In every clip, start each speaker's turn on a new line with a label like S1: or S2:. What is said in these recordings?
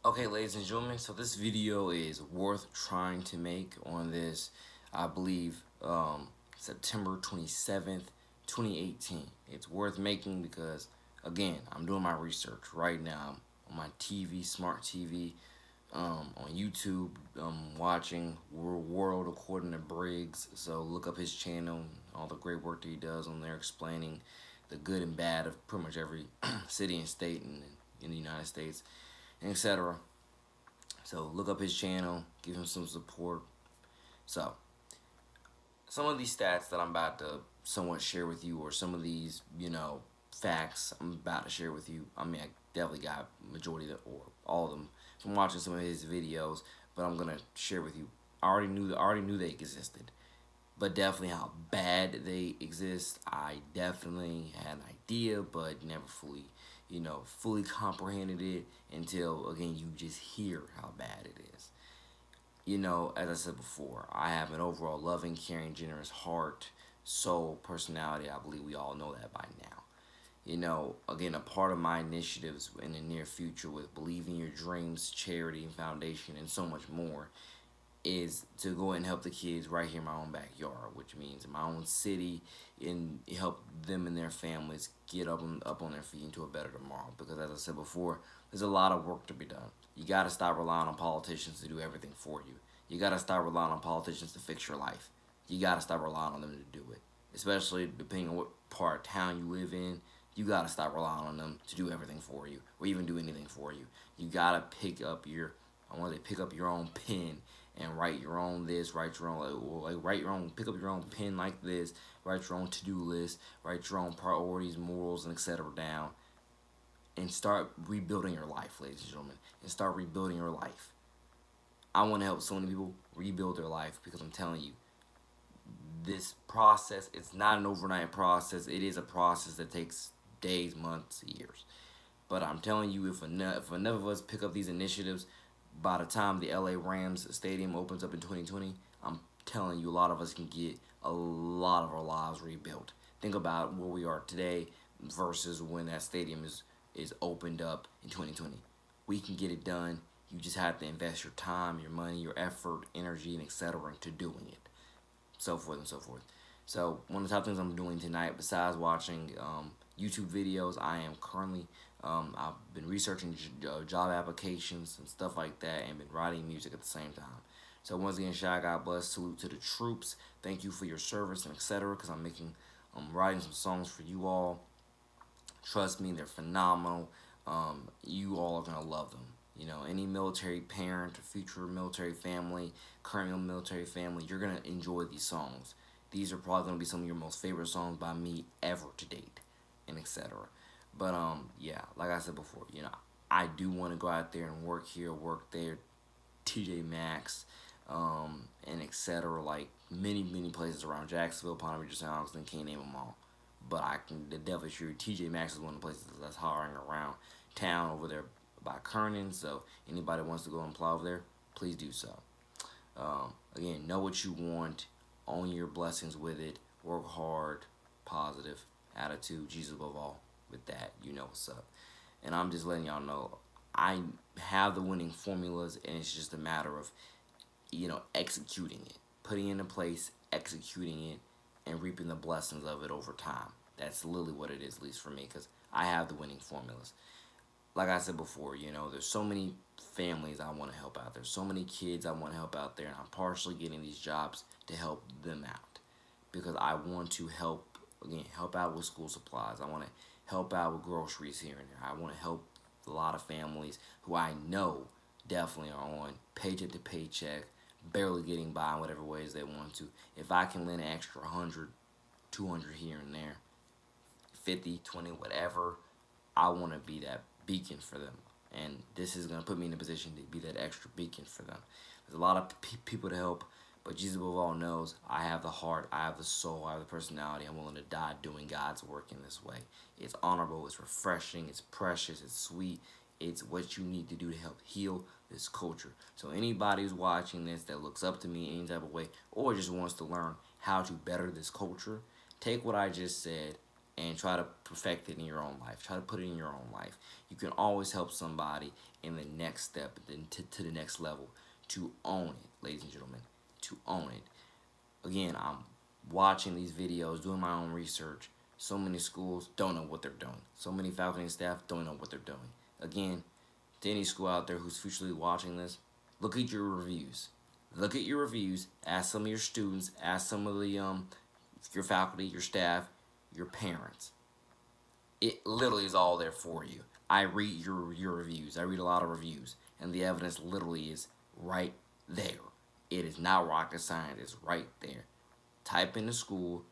S1: Okay, ladies and gentlemen, so this video is worth trying to make on this, I believe, September 27th, 2018. It's worth making because, again, I'm doing my research right now on my TV, smart TV, on YouTube, watching World According to Briggs. So look up his channel, all the great work that he does on there, explaining the good and bad of pretty much every city and state in the United States, etc. So look up his channel, give him some support. So some of these stats that I'm about to somewhat share with you, or some of these, facts I'm about to share with you. I mean, I definitely got majority of or all of them from watching some of his videos, but I'm gonna share with you. I already knew they existed, but definitely how bad they exist. I definitely had an idea, but never fully comprehended it until again you just hear how bad it is. As I said before, I have an overall loving, caring, generous heart, soul, personality. I believe we all know that by now. Again, a part of my initiatives in the near future with believing your dreams, charity, and foundation, and so much more is to go and help the kids right here in my own backyard, which means in my own city, and help them and their families get up on their feet into a better tomorrow. Because as I said before, there's a lot of work to be done. You got to stop relying on politicians to do everything for you. You got to stop relying on politicians to fix your life. You got to stop relying on them to do it. Especially depending on what part of town you live in, you got to stop relying on them to do everything for you or even do anything for you. You got to pick up your own pen and write your own this, write your own write your own, pick up your own pen like this, write your own to-do list, write your own priorities, morals, and etc. down, and start rebuilding your life, ladies and gentlemen, and start rebuilding your life. I want to help so many people rebuild their life because I'm telling you, this process, it's not an overnight process. It is a process that takes days, months, years. But I'm telling you, if enough of us pick up these initiatives, by the time the LA Rams stadium opens up in 2020, I'm telling you, a lot of us can get a lot of our lives rebuilt. Think about where we are today versus when that stadium is opened up in 2020. We can get it done. You just have to invest your time, your money, your effort, energy, and etc. into doing it, so forth and so forth. So one of the top things I'm doing tonight, besides watching YouTube videos, I am currently I've been researching job applications and stuff like that, and been writing music at the same time. So once again, shout out, God bless, salute to the troops. Thank you for your service and etc. Because I'm writing some songs for you all. Trust me, they're phenomenal. You all are gonna love them. Any military parent, future military family, current military family, you're gonna enjoy these songs. These are probably gonna be some of your most favorite songs by me ever to date, and etc. But yeah, like I said before, I do want to go out there and work here, work there, TJ Maxx, and etc. Like many places around Jacksonville, Palm Beach, St. Augustine, can't name them all. But I can definitely sure TJ Maxx is one of the places that's hiring around town over there by Kernan. So anybody wants to go and apply over there, please do so. Again, know what you want, own your blessings with it, work hard, positive attitude, Jesus above all. With that, you know what's up. And I'm just letting y'all know I have the winning formulas, and it's just a matter of executing it, putting it into place, executing it, and reaping the blessings of it over time. That's literally what it is, at least for me, because I have the winning formulas. Like I said before, there's so many families I want to help out. There's so many kids I want to help out there, and I'm partially getting these jobs to help them out because I want to help out with school supplies. I want to help out with groceries here and there. I want to help a lot of families who I know definitely are on paycheck to paycheck, barely getting by in whatever ways they want to. If I can lend an extra 100, 200 here and there, 50, 20, whatever, I want to be that beacon for them. And this is going to put me in a position to be that extra beacon for them. There's a lot of people to help, but Jesus above all knows I have the heart, I have the soul, I have the personality. I'm willing to die doing God's work in this way. It's honorable, it's refreshing, it's precious, it's sweet. It's what you need to do to help heal this culture. So anybody who's watching this that looks up to me in any type of way or just wants to learn how to better this culture, take what I just said and try to perfect it in your own life. Try to put it in your own life. You can always help somebody in the next step, to the next level, to own it, ladies and gentlemen, to own it. Again, I'm watching these videos, doing my own research. So many schools don't know what they're doing. So many faculty and staff don't know what they're doing. Again, to any school out there who's futurely watching this, look at your reviews. Look at your reviews. Ask some of your students. Ask some of the your faculty, your staff, your parents. It literally is all there for you. I read your reviews. I read a lot of reviews, and the evidence literally is right there. It is not rocket science. It's right there. Type in the school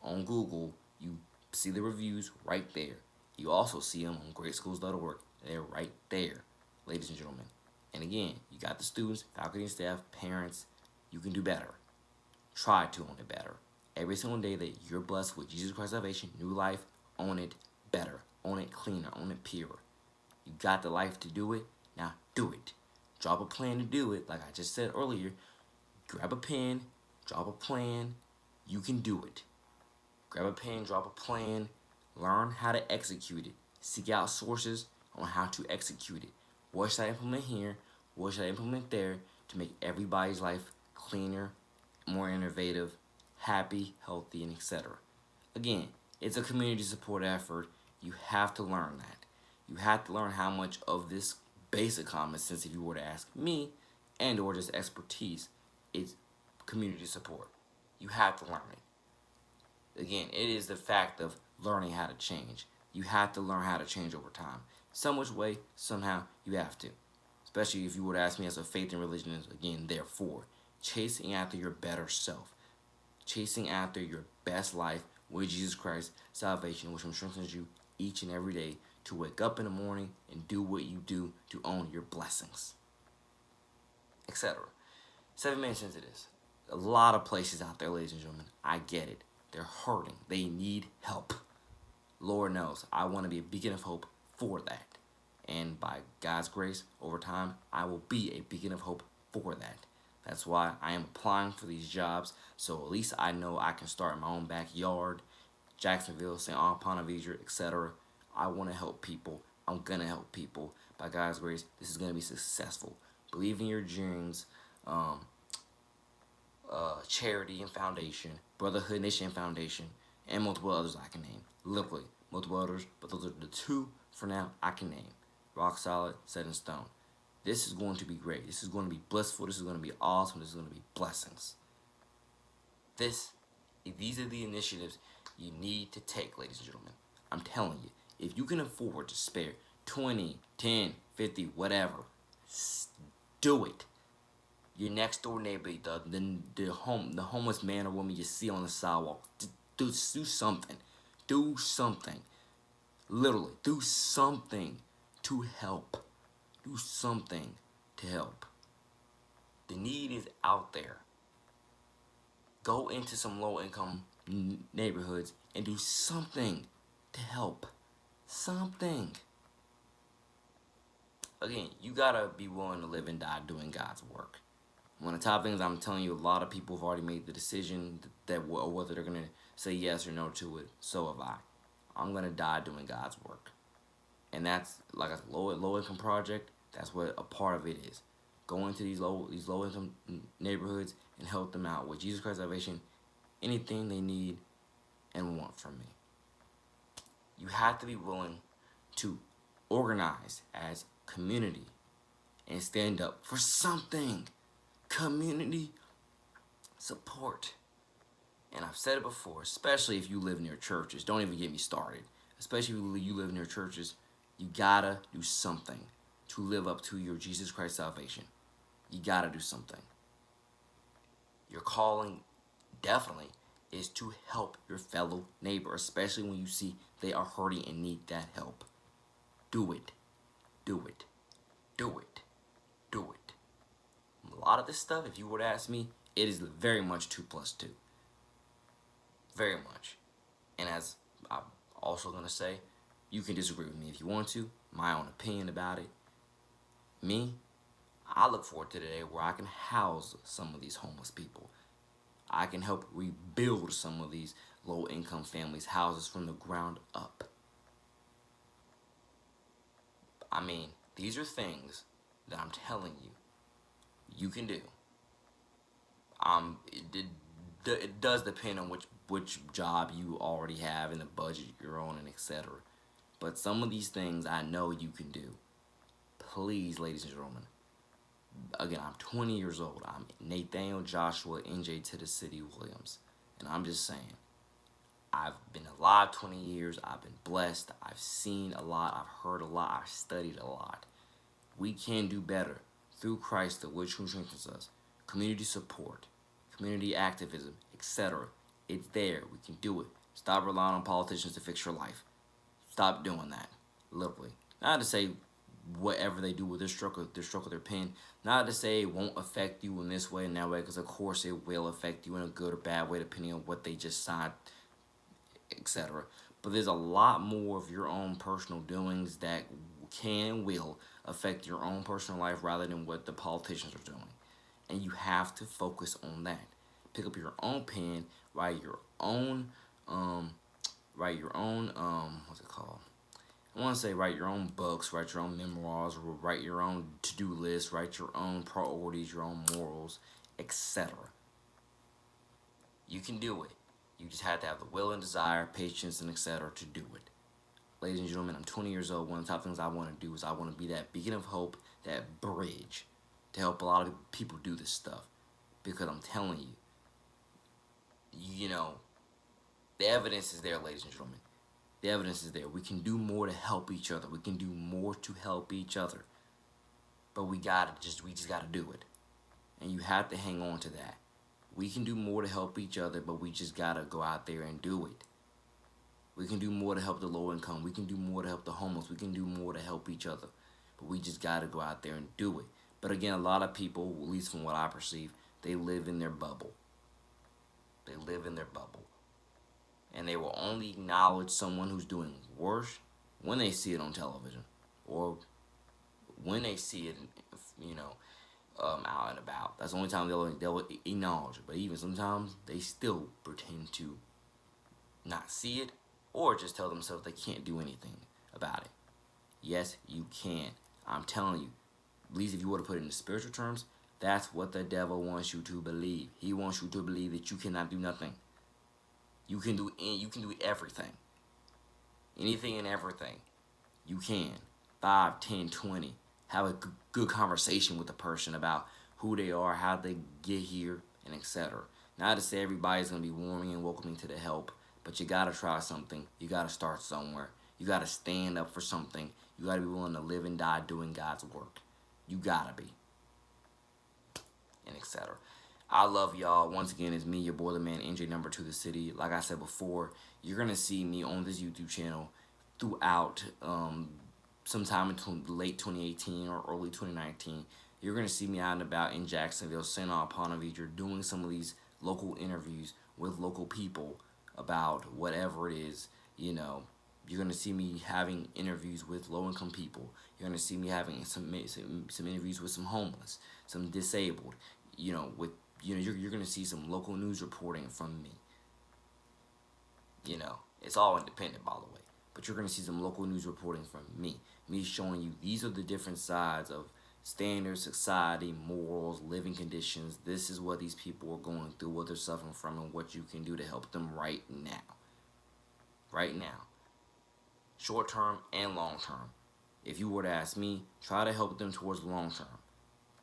S1: on Google. You see the reviews right there. You also see them on greatschools.org. They're right there, ladies and gentlemen. And again, you got the students, faculty and staff, parents. You can do better. Try to own it better. Every single day that you're blessed with Jesus Christ salvation, new life, own it better. Own it cleaner. Own it purer. You got the life to do it. Now do it. Drop a plan to do it. Like I just said earlier, grab a pen, drop a plan. You can do it. Grab a pen, drop a plan. Learn how to execute it. Seek out sources on how to execute it. What should I implement here? What should I implement there to make everybody's life cleaner, more innovative, happy, healthy, and etc. Again, it's a community support effort. You have to learn that. You have to learn how much of this basic common sense, if you were to ask me, and or just expertise, is community support. You have to learn it. Again, it is the fact of learning how to change. You have to learn how to change over time. Some which way, somehow, you have to. Especially if you were to ask me as a faith and religion is, again, therefore, chasing after your better self. Chasing after your best life with Jesus Christ, salvation, which strengthens you each and every day to wake up in the morning and do what you do to own your blessings, etc. 7 minutes into this. A lot of places out there, ladies and gentlemen, I get it. They're hurting. They need help. Lord knows, I want to be a beacon of hope for that. And by God's grace, over time, I will be a beacon of hope for that. That's why I am applying for these jobs, so at least I know I can start in my own backyard, Jacksonville, St. Bonaventure, etc. I want to help people. I'm going to help people. By God's grace, this is going to be successful. Believe in your dreams. Charity and Foundation, Brotherhood Nation Foundation, and multiple others I can name. Literally, multiple others, but those are the 2 for now I can name. Rock solid, set in stone. This is going to be great. This is going to be blissful. This is going to be awesome. This is going to be blessings. These are the initiatives you need to take, ladies and gentlemen. I'm telling you, if you can afford to spare 20, 10, 50, whatever, do it. Your next door neighbor, the homeless man or woman you see on the sidewalk, do something. Do something. Literally, do something to help. Do something to help. The need is out there. Go into some low-income neighborhoods and do something to help. Something. Again, you gotta be willing to live and die doing God's work. One of the top things I'm telling you, a lot of people have already made the decision that whether they're going to say yes or no to it. So have I. I'm going to die doing God's work. And that's like a low income project. That's what a part of it is. Go into these low income neighborhoods and help them out with Jesus Christ salvation, anything they need and want from me. You have to be willing to organize as community and stand up for something. Community support. And I've said it before, especially if you live near churches. Don't even get me started. Especially if you live near churches, you gotta do something to live up to your Jesus Christ salvation. You gotta do something. Your calling definitely is to help your fellow neighbor, especially when you see they are hurting and need that help. Do it. Do it. Do it. Do it. A lot of this stuff, if you were to ask me, it is very much 2 plus 2. Very much. And as I'm also going to say, you can disagree with me if you want to. My own opinion about it. Me, I look forward to the day where I can house some of these homeless people. I can help rebuild some of these low-income families houses from the ground up. I mean, these are things that I'm telling you you can do. It does depend on which job you already have and the budget you're on and etc. But some of these things I know you can do. Please, ladies and gentlemen. Again, I'm 20 years old. I'm Nathaniel Joshua NJ to the City Williams. And I'm just saying, I've been alive 20 years. I've been blessed. I've seen a lot. I've heard a lot. I've studied a lot. We can do better through Christ, the which who strengthens us. Community support, community activism, etc. It's there. We can do it. Stop relying on politicians to fix your life. Stop doing that. Literally. Not to say whatever they do with their stroke of their pen. Not to say it won't affect you in this way and that way, because of course it will affect you in a good or bad way depending on what they just signed, etc. But there's a lot more of your own personal doings that can and will affect your own personal life rather than what the politicians are doing. And you have to focus on that. Pick up your own pen, write your own, what's it called? I want to say write your own books, write your own memoirs, write your own to-do list, write your own priorities, your own morals, etc. You can do it. You just have to have the will and desire, patience, and etc. to do it. Ladies and gentlemen, I'm 20 years old. One of the top things I want to do is I want to be that beacon of hope, that bridge to help a lot of people do this stuff. Because I'm telling you, the evidence is there, ladies and gentlemen. The evidence is there. We can do more to help each other. We can do more to help each other. But we just gotta do it. And you have to hang on to that. We can do more to help each other, but we just gotta go out there and do it. We can do more to help the low income. We can do more to help the homeless. We can do more to help each other. But we just gotta go out there and do it. But again, a lot of people, at least from what I perceive, they live in their bubble. They live in their bubble. And they will only acknowledge someone who's doing worse when they see it on television or when they see it, out and about. That's the only time they'll acknowledge it. But even sometimes they still pretend to not see it or just tell themselves they can't do anything about it. Yes, you can. I'm telling you. At least if you were to put it in spiritual terms, that's what the devil wants you to believe. He wants you to believe that you cannot do nothing. You can do everything. Anything and everything. You can. 5, 10, 20. Have a good conversation with the person about who they are, how they get here, and etc. Not to say everybody's going to be warming and welcoming to the help, but you got to try something. You got to start somewhere. You got to stand up for something. You got to be willing to live and die doing God's work. You got to be. And etc. I love y'all. Once again, it's me, your boy, the man, NJ number 2 the city. Like I said before, you're going to see me on this YouTube channel throughout sometime in late 2018 or early 2019. You're going to see me out and about in Jacksonville, St. Pontevedra, doing some of these local interviews with local people about whatever it is, You're going to see me having interviews with low-income people. You're going to see me having some interviews with some homeless, some disabled, you're going to see some local news reporting from me. It's all independent, by the way. But you're going to see some local news reporting from me. Me showing you these are the different sides of standards, society, morals, living conditions. This is what these people are going through, what they're suffering from, and what you can do to help them right now. Right now. Short term and long term. If you were to ask me, try to help them towards the long term.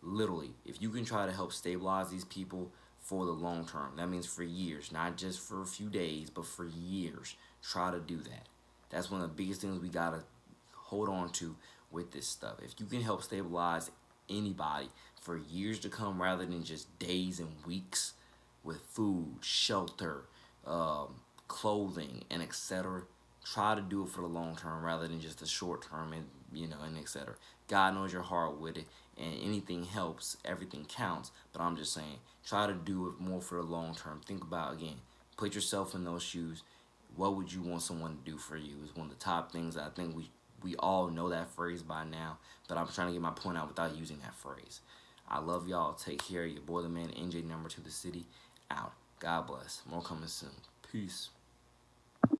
S1: Literally, if you can try to help stabilize these people for the long term, that means for years, not just for a few days, but for years, try to do that. That's one of the biggest things we gotta hold on to with this stuff. If you can help stabilize anybody for years to come rather than just days and weeks with food, shelter, clothing, and etc., try to do it for the long term rather than just the short term and etc. God knows your heart with it, and anything helps, everything counts. But I'm just saying, try to do it more for the long term. Think about, again, put yourself in those shoes. What would you want someone to do for you is one of the top things. I think we all know that phrase by now, but I'm trying to get my point out without using that phrase. I love y'all. Take care. Your boy, the man, NJ number 2 the city, out. God bless. More coming soon. Peace.